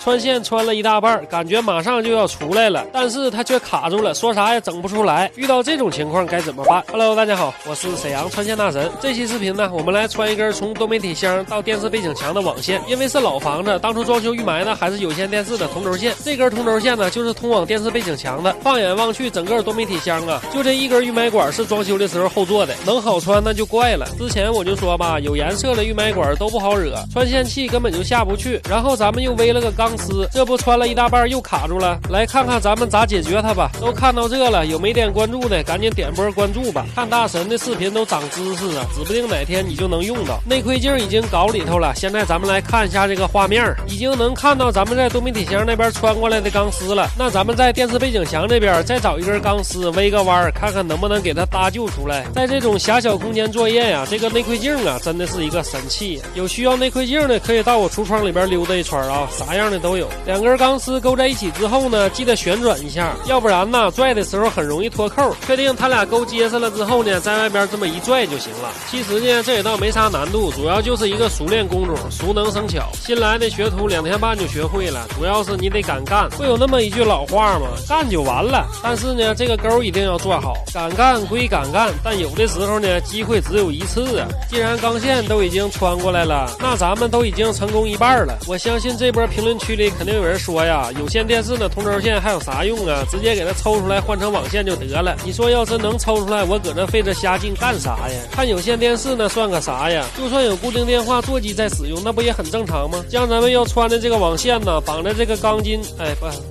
穿线穿了一大半，感觉马上就要出来了，但是它却卡住了，说啥也整不出来。遇到这种情况该怎么办 ？Hello， 大家好，我是沈阳穿线大神。这期视频呢，我们来穿一根从多媒体箱到电视背景墙的网线。因为是老房子，当初装修预埋呢还是有线电视的同轴线。这根同轴线呢，就是通往电视背景墙的。放眼望去，整个多媒体箱啊，就这一根预埋管是装修的时候后做的，能好穿那就怪了。之前我就说吧，有颜色的预埋管都不好惹，穿线器根本就下不去。然后咱们又围了个钢丝，这不穿了一大半又卡住了。来看看咱们咋解决它吧。都看到这了，有没点关注的赶紧点波关注吧。看大神的视频都长知识啊，指不定哪天你就能用到。内窥镜已经搞里头了，现在咱们来看一下这个画面，已经能看到咱们在多媒体箱那边穿过来的钢丝了。那咱们在电视背景墙这边再找一根钢丝围个弯，看看能不能给它搭救出来。在这种狭小空间作业呀，这个内窥镜啊真的是一个神器。有需要内窥镜的可以到我橱窗里边溜达一圈啊，啥样的都有。两根钢丝勾在一起之后呢，记得旋转一下，要不然呢拽的时候很容易脱扣。确定它俩勾结实了之后呢，在外边这么一拽就行了。其实呢这也倒没啥难度，主要就是一个熟练工种，熟能生巧。新来的学徒2天半就学会了，主要是你得敢干。会有那么一句老话嘛，干就完了。但是呢这个钩一定要做好，敢干归敢干，但有的时候呢机会只有一次啊。既然钢线都已经穿过来了，那咱们都已经成功一半了。我相信这波评论区里肯定有人说呀，有线电视的同轴线还有啥用啊，直接给它抽出来换成网线就得了。你说要是能抽出来，我搁这费这瞎劲干啥呀？看有线电视呢算个啥呀？就算有固定电话座机在使用，那不也很正常吗？将咱们要穿的这个网线呢绑在这个钢筋，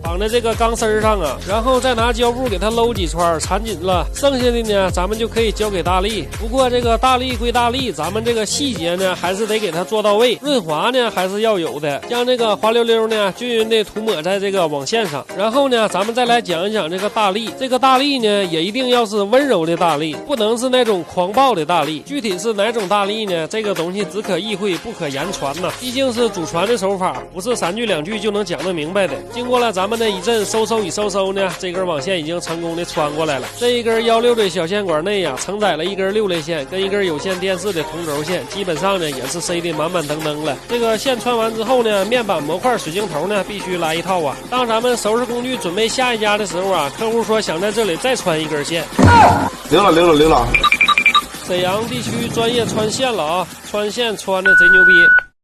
绑在这个钢丝上啊，然后再拿胶布给它搂几串缠紧了，剩下的呢咱们就可以交给大力。不过这个大力归大力，咱们这个细节呢还是得给它做到位，润滑呢还是要有的，将这个滑溜溜呢均匀的涂抹在这个网线上。然后呢咱们再来讲一讲这个大力，这个大力呢也一定要是温柔的大力，不能是那种狂暴的大力。具体是哪种大力呢？这个东西只可意会不可言传呐，毕竟是祖传的手法，不是3句2句就能讲得明白的。经过了咱们的一阵收与收呢，这根网线已经成功的穿过来了。这一根16的小线管内呀，承载了一根6类线跟一根有线电视的同轴线，基本上呢也是塞得满满登登了。这个线穿完之后呢，面板模块水晶头呢必须来一套啊。当咱们收拾工具准备下一家的时候啊，客户说想在这里再穿一根线。领了。沈阳地区专业穿线了啊，穿线穿的贼牛逼。